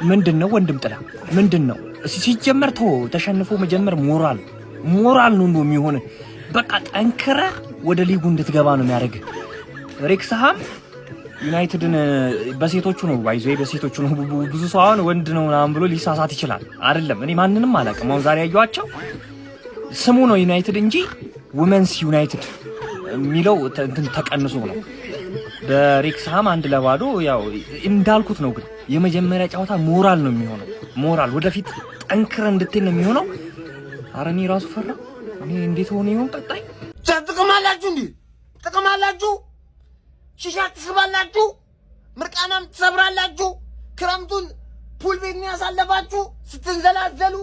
ምንድነው ወንድም ጥላ ምንድነው ሲጀመር ተሸንፎ መጀመር ሞራል ነው የሚሆን በቃ ጠንከረ ወደ ሊጉ እንድትገባ ነው የሚያደርግ ሬክስሃም ዩናይትድን በሴቶቹ ነው ባይዘይ በሴቶቹ ነው ብዙ ሰው አሁን ወንድ ነው ምናምን ብሎ ሊሳሳት ይችላል አይደለም እኔ ማንንም አላውቅም አሁን ዛሬ ያዩዋቸው ስሙ ነው ዩናይትድ እንጂ ውመንስ ዩናይትድ ሚለው ተቀንሶ ነው በሬክስሃም አንድ ለባዶ ያው እንዳልኩት ነው ግን የመጀመሪያ ጨዋታ ሞራል ነው የሚሆነው ሞራል ወደፊት ጠንክረ እንድትል ነው የሚሆነው አረኒ ራሱ ፈራ እኔ እንዴት ሆነ ይሆን ቀጣይ ተቀማላችሁ ሺሻ ትስባላችሁ ምርቃናም ትሰብራላችሁ ክረምቱን ፑል ቤት ያሳለፋችሁ ስትንዘላዘሉ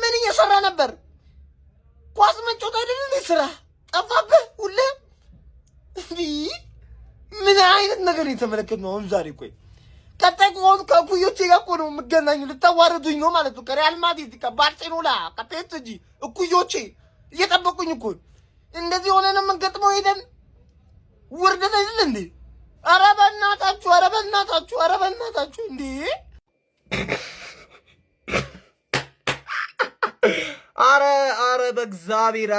ምን እየሰራ ነበር ኳስ መጫወት አይደል ስራ ጠፋብህ ሁሌ ምን አይነት ነገር እየተመለከት ነው ዛሬ ቆይ ቀጣይ ቆን ከኩዮቼ ጋር ቆ ነው መገናኙ ልታዋረዱኝ ነው ማለት ነው ከሪያል ማድሪድ ከባርሴሎና ከፔስጂ እኩዮቼ እየጠበቁኝ እኮ እንደዚህ ሆነን መንገጥመው ሄደን ውርደት አይደል እንዴ ኧረ በእናታችሁ እንዴ አረ በእግዚአብሔር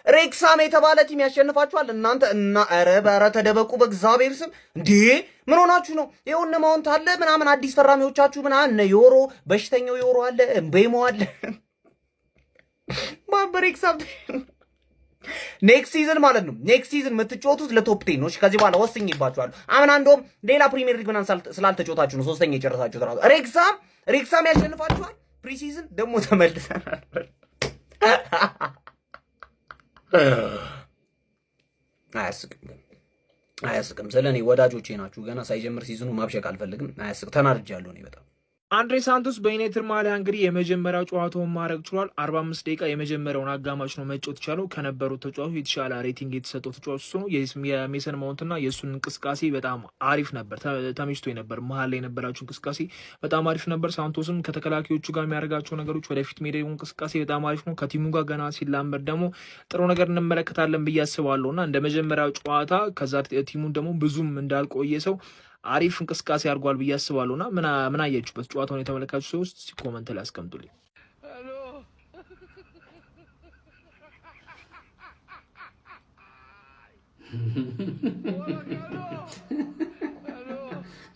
ሬክሳም የተባለ ቲም ያሸንፋችኋል እናንተ እና ኧረ ተደበቁ በእግዚአብሔር ስም እንዴ ምን ሆናችሁ ነው ይሁን ማውንት አለ ምናምን አዲስ ፈራሚዎቻችሁ ምናምን ዮሮ በሽተኛው ዮሮ አለ እምቤሞ አለ ባበሬክሳም ኔክስት ሲዝን ማለት ነው ኔክስት ሲዝን የምትጫወቱት ለቶፕ 10 ነው ከዚህ በኋላ ወስኝባችኋል አሁን እንደውም ሌላ ፕሪሚየር ሊግ ምናምን ስላልተጫወታችሁ ነው ሶስተኛ የጨረሳችሁት ራሱ ሬክሳም ያሸንፋችኋል ፕሪሲዝን ደግሞ ተመልሰናል አያስቅም ስለኔ ወዳጆቼ ናችሁ ገና ሳይጀምር ሲዝኑ ማብሸቅ አልፈልግም አያስቅ ተናድጃለሁ እኔ በጣም አንድሬ ሳንቶስ በዩናይትድ ማሊያ እንግዲህ የመጀመሪያው ጨዋታውን ማድረግ ችሏል 45 ደቂቃ የመጀመሪያውን አጋማሽ ነው መጫወት ይቻለው ከነበሩት ተጫዋቾች የተሻለ ሬቲንግ የተሰጠው ተጫዋች ነው የሜሰን ማውንትና የሱን እንቅስቃሴ በጣም አሪፍ ነበር ተመችቶኝ ነበር መሃል ላይ የነበራቸው እንቅስቃሴ በጣም አሪፍ ነበር ሳንቶስም ከተከላካዮቹ ጋር የሚያደርጋቸው ነገሮች ወደፊት ሜዳው እንቅስቃሴ በጣም አሪፍ ነው ከቲሙ ጋር ገና ሲላመድ ደግሞ ጥሩ ነገር እንመለከታለን ብዬ አስባለሁና እንደ መጀመሪያው ጨዋታ ከዛ ቲሙን ደግሞ ብዙም እንዳልቆየ ሰው አሪፍ እንቅስቃሴ አድርጓል ብዬ አስባለሁና ምን አያችሁበት ጨዋታውን የተመለከታችሁ ሰዎች ኮሜንት ላይ አስቀምጡልኝ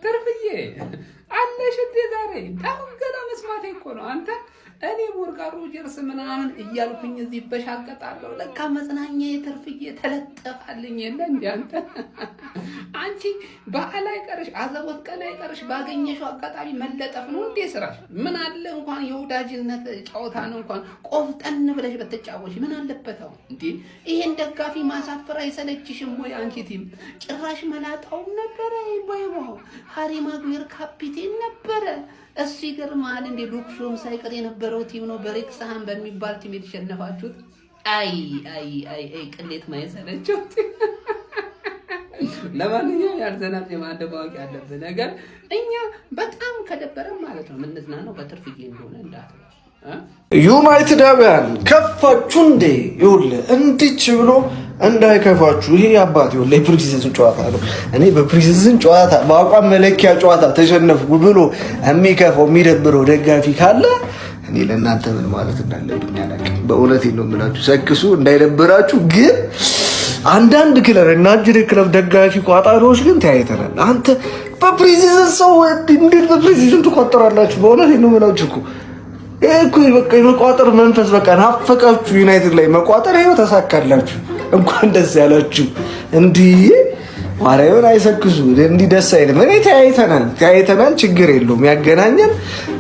ተርፍዬ አለሽ እንደ ዛሬ አሁን ገና መስማቴ እኮ ነው አንተ እኔ ሞርጋ ሮጀርስ ምናምን እያልኩኝ እዚህ በሻቀጣለሁ ለካ መጽናኛ የተርፍዬ ተለጠፋልኝ የለ እንዴ አንቺ በአላይ ቀርሽ አዘቦት ቀላይ ቀርሽ ባገኘሽው አጋጣሚ መለጠፍ ነው እንዴ ስራሽ ምን አለ እንኳን የወዳጅነት ጨዋታን እንኳን ቆፍጠን ብለሽ በተጫወሽ ምን አለበታው እንዴ ይሄን ደጋፊ ማሳፈር አይሰለችሽም ወይ አንቺ ቲም ጭራሽ መላጣው ነበር ይባይው ሃሪ ማጉየር ካፒቴን ነበር እሱ ይገርማል እንዴ ዶክሾም ሳይቀር የነበረው ቲም ነው በሬክስሃም በሚባል ቲም የተሸነፋችሁት አይ ቅሌት ማይሰለቸው ለማንኛውም ያርዘናል የማደባወቅ ያለበት ነገር እኛ በጣም ከደበረን ማለት ነው ምንዝናናው በትርፍዬ እንደሆነ እንዳትረሱ ዩናይትዳውያን ከፋችሁ እንዴ ይውል እንድች ብሎ እንዳይከፋችሁ ይሄ አባት ይውል የፕሪሲዝን ጨዋታ ነው እኔ በፕሪሲዝን ጨዋታ በአቋም መለኪያ ጨዋታ ተሸነፍኩ ብሎ የሚከፋው የሚደብረው ደጋፊ ካለ እኔ ለእናንተ ምን ማለት እንዳለብኝ አላውቅም በእውነት ነው የምላችሁ ሰክሱ እንዳይደብራችሁ ግን አንዳንድ ክለብ እና ጅሬ ክለብ ደጋፊ ቋጣሪዎች ግን ተያይተናል አንተ በፕሪሲዝን ሰው እንዴት በፕሪሲዝን ተቆጠራላችሁ በእውነት ነው የምላችሁ እኮ እኮ በቃ የመቋጠር መንፈስ በቃ ናፈቃችሁ ዩናይትድ ላይ መቋጠር ይሄው ተሳካላችሁ እንኳን ደስ ያላችሁ እንዴ ማርያምን አይሰክሱ እንዴ ደስ አይልም እኔ ተያይተናል ችግር የለውም ያገናኘን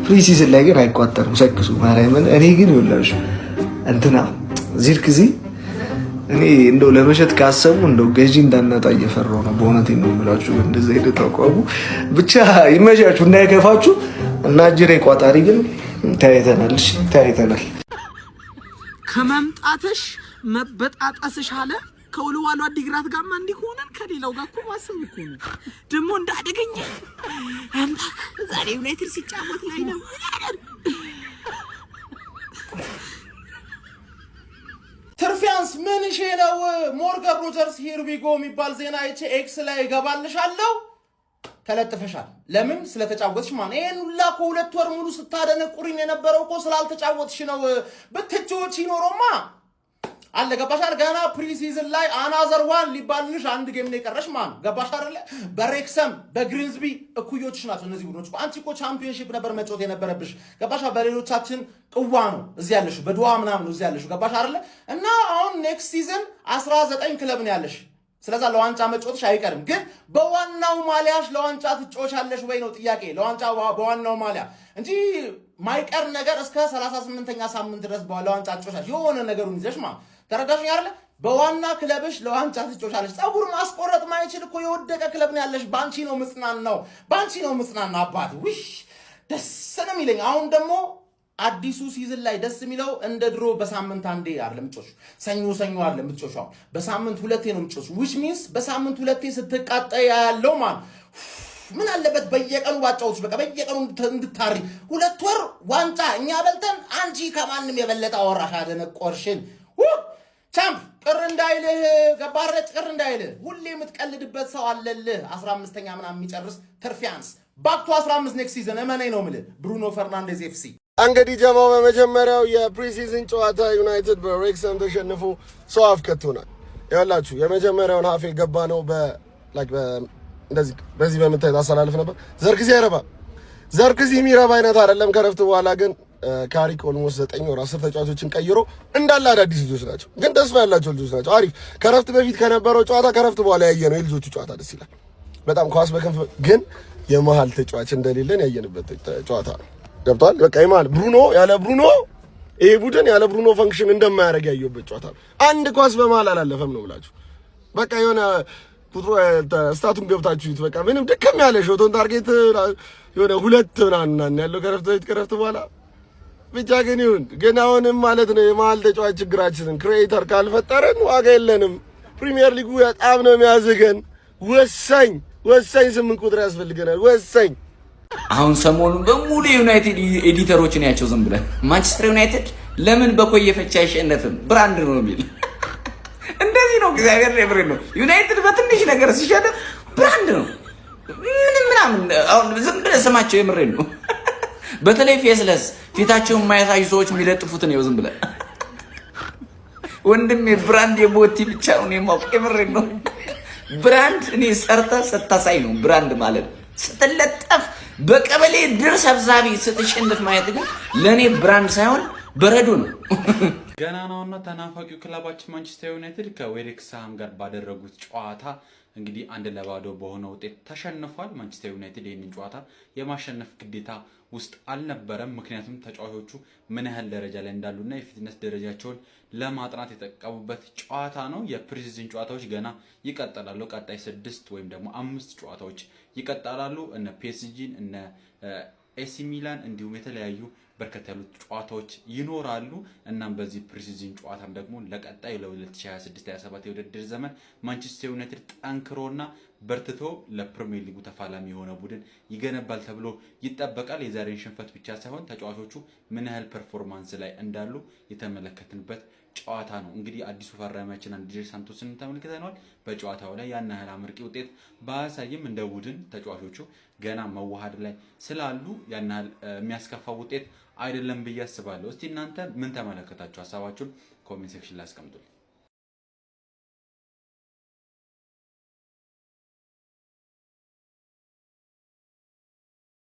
ፕሪሲዝን ላይ ግን አይቋጠርም ሰክሱ ማርያምን እኔ ግን ይወላችሁ እንትና ዚርክዚ እኔ እንደው ለመሸጥ ካሰቡ እንደው ገዢ እንዳናጣ እየፈራው ነው በእውነቴ ነው የምላችሁ እንደዚህ አይነት ተቋሙ ብቻ ይመቻችሁ እንዳይከፋችሁ እና ጅሬ ቋጣሪ ግን ታይተናል ከመምጣትሽ መበጣጣስሽ አለ ከወልዋሉ አዲግራት ጋርማ እንዲሆነን ከሌላው ጋር እኮ ማሰብ እኮ ነው ደግሞ እንዳደገኝ አምላክ ዛሬ ዩናይትድ ሲጫወት ላይ ነው ትርፊያንስ ምን ሼለው ሞርጋን ሮጀርስ ሂር ዊ ጎ የሚባል ዜና ኤክስ ላይ ገባልሻለሁ ተለጥፈሻል። ለምን ስለተጫወትሽ ማለት ይሄን ሁላ እኮ 2 ወር ሙሉ ስታደነቁሪን የነበረው እኮ ስላልተጫወትሽ ነው። ብትጫወቺ ኖሮማ አለ ገባሻል። ገና ፕሪሲዝን ላይ አናዘር ዋን ሊባልልሽ አንድ ጌም ነው የቀረሽ ማለት ገባሽ አይደለ? በሬክሰም በግሪንዝቢ እኩዮችሽ ናቸው እነዚህ ቡድኖች እኮ። አንቺ እኮ ቻምፒዮንሺፕ ነበር መጫወት የነበረብሽ ገባሻ። በሌሎቻችን ቅዋ ነው እዚህ ያለሽው፣ በድዋ ምናምን ነው እዚህ ያለሽው ገባሽ አይደለ? እና አሁን ኔክስት ሲዝን 19 ክለብ ነው ያለሽ። ስለዛ ለዋንጫ መጫወትሽ አይቀርም። ግን በዋናው ማሊያሽ ለዋንጫ ትጫወቻለሽ ወይ ነው ጥያቄ። ለዋንጫ በዋናው ማሊያ እንጂ ማይቀር ነገር እስከ 38ኛ ሳምንት ድረስ ለዋንጫ ትጫወቻለሽ የሆነ ነገሩን ይዘሽ ማለት ተረዳሽኝ አይደለ? በዋና ክለብሽ ለዋንጫ ትጫወቻለሽ። ጸጉር ማስቆረጥ ማይችል እኮ የወደቀ ክለብ ነው ያለሽ። ባንቺ ነው ምጽናናው፣ ባንቺ ነው ምጽናና። አባት ውሽ ደስ ነው የሚለኝ። አሁን ደግሞ አዲሱ ሲዝን ላይ ደስ የሚለው እንደ ድሮ በሳምንት አንዴ አይደለም ምጮሽ፣ ሰኞ አይደለም ምጮሽ። አሁን በሳምንት 2 ነው ምጮሽ። which means በሳምንት 2 ስትቃጠይ ያለው ማን ምን አለበት በየቀኑ ባጫውሽ፣ በቃ በየቀኑ እንድታሪ 2 ወር ዋንጫ እኛ በልተን አንቺ ከማንም የበለጠ አወራሽ አደነቆርሽን። ቻምፕ ቅር እንዳይልህ ገባረጭ ቅር እንዳይልህ ሁሌ የምትቀልድበት ሰው አለልህ። 15ኛ ምናምን የሚጨርስ ትርፊያንስ ባክቱ 15 ኔክስት ሲዝን እመነኝ ነው የምልህ። ብሩኖ ፈርናንዴዝ ኤፍሲ። እንግዲህ ጀማው በመጀመሪያው የፕሪሲዝን ጨዋታ ዩናይትድ በሬክሰም ተሸንፎ ሰው አፍከቶናል። ያላችሁ የመጀመሪያውን ሀፍ የገባ ነው እንደዚህ በዚህ በምታዩት አሰላለፍ ነበር። ዘርክዚ አይረባ ዘርክዚ የሚረባ አይነት አይደለም። ከረፍት በኋላ ግን ካሪክ ኦልሞስት 9 ወር 10 ተጫዋቾችን ቀይሮ እንዳለ አዳዲስ ልጆች ናቸው፣ ግን ተስፋ ያላቸው ልጆች ናቸው። አሪፍ ከረፍት በፊት ከነበረው ጨዋታ ከረፍት በኋላ ያየነው የልጆቹ ጨዋታ ደስ ይላል በጣም። ኳስ በከንፍ ግን የመሃል ተጫዋች እንደሌለን ያየንበት ጨዋታ ነው። ገብቷል። በቃ የመሃል ብሩኖ ያለ ብሩኖ ይሄ ቡድን ያለ ብሩኖ ፈንክሽን እንደማያደርግ ያየሁበት ጨዋታ ነው። አንድ ኳስ በመሃል አላለፈም ነው ብላችሁ በቃ የሆነ ቁጥሩ ስታቱን ገብታችሁት በቃ ምንም ድክም ያለ ሾቶን ታርጌት የሆነ 2 ምናምን ያለው ከረፍት በኋላ ብቻ ግን ይሁን። ግን አሁንም ማለት ነው የመሃል ተጫዋች ችግራችንን ክሬተር ካልፈጠረን ዋጋ የለንም። ፕሪሚየር ሊጉ በጣም ነው የሚያዝገን። ወሳኝ 8 ቁጥር ያስፈልገናል። ወሳኝ አሁን ሰሞኑን በሙሉ ዩናይትድ ኤዲተሮችን ያቸው ዝም ብለን ማንቸስተር ዩናይትድ ለምን በኮየ ፈቻ አይሸነፍም ብራንድ ነው የሚል እንደዚህ ነው። እግዚአብሔር ለብሬ ነው ዩናይትድ በትንሽ ነገር ሲሸነፍ ብራንድ ነው ምናምን። አሁን ዝም ብለን ስማቸው የምሬ ነው። በተለይ ፌስለስ ፊታቸውን የማያሳዩ ሰዎች የሚለጥፉት ነው ዝም ብለን። ወንድሜ ብራንድ የቦቲ ብቻ ነው የማውቅ የምሬ ነው። ብራንድ እኔ ሰርተ ስታሳይ ነው ብራንድ ማለት። ስትለጠፍ በቀበሌ ድር ሰብሳቢ ስትሸንፍ ማየት ግን ለኔ ብራንድ ሳይሆን በረዶ ነው። ገና ነውና ተናፋቂው ክለባችን ማንቸስተር ዩናይትድ ከዌሬክስሃም ጋር ባደረጉት ጨዋታ እንግዲህ 1-0 በሆነ ውጤት ተሸንፏል። ማንቸስተር ዩናይትድ ይህንን ጨዋታ የማሸነፍ ግዴታ ውስጥ አልነበረም። ምክንያቱም ተጫዋቾቹ ምን ያህል ደረጃ ላይ እንዳሉና የፊትነስ ደረጃቸውን ለማጥናት የተጠቀሙበት ጨዋታ ነው። የፕሪሲዝን ጨዋታዎች ገና ይቀጥላሉ። ቀጣይ 6 ወይም ደግሞ 5 ጨዋታዎች ይቀጥላሉ። እነ ፒኤስጂን እነ ኤሲ ሚላን እንዲሁም የተለያዩ በርከት ያሉ ጨዋታዎች ይኖራሉ። እናም በዚህ ፕሪሲዝን ጨዋታም ደግሞ ለቀጣይ ለ2026-27 የውድድር ዘመን ማንቸስተር ዩናይትድ ጠንክሮና በርትቶ ለፕሪሚየር ሊጉ ተፋላሚ የሆነ ቡድን ይገነባል ተብሎ ይጠበቃል። የዛሬን ሽንፈት ብቻ ሳይሆን ተጫዋቾቹ ምን ያህል ፐርፎርማንስ ላይ እንዳሉ የተመለከትንበት ጨዋታ ነው። እንግዲህ አዲሱ ፈራሚያችን አንድሬ ሳንቶስን ተመልክተናል። በጨዋታው ላይ ያን ያህል አመርቂ ውጤት ባያሳይም እንደ ቡድን ተጫዋቾቹ ገና መዋሃድ ላይ ስላሉ ያን ያህል የሚያስከፋ ውጤት አይደለም ብዬ አስባለሁ። እስቲ እናንተ ምን ተመለከታችሁ? ሀሳባችሁን ኮሜንት ሴክሽን ላይ አስቀምጡልኝ።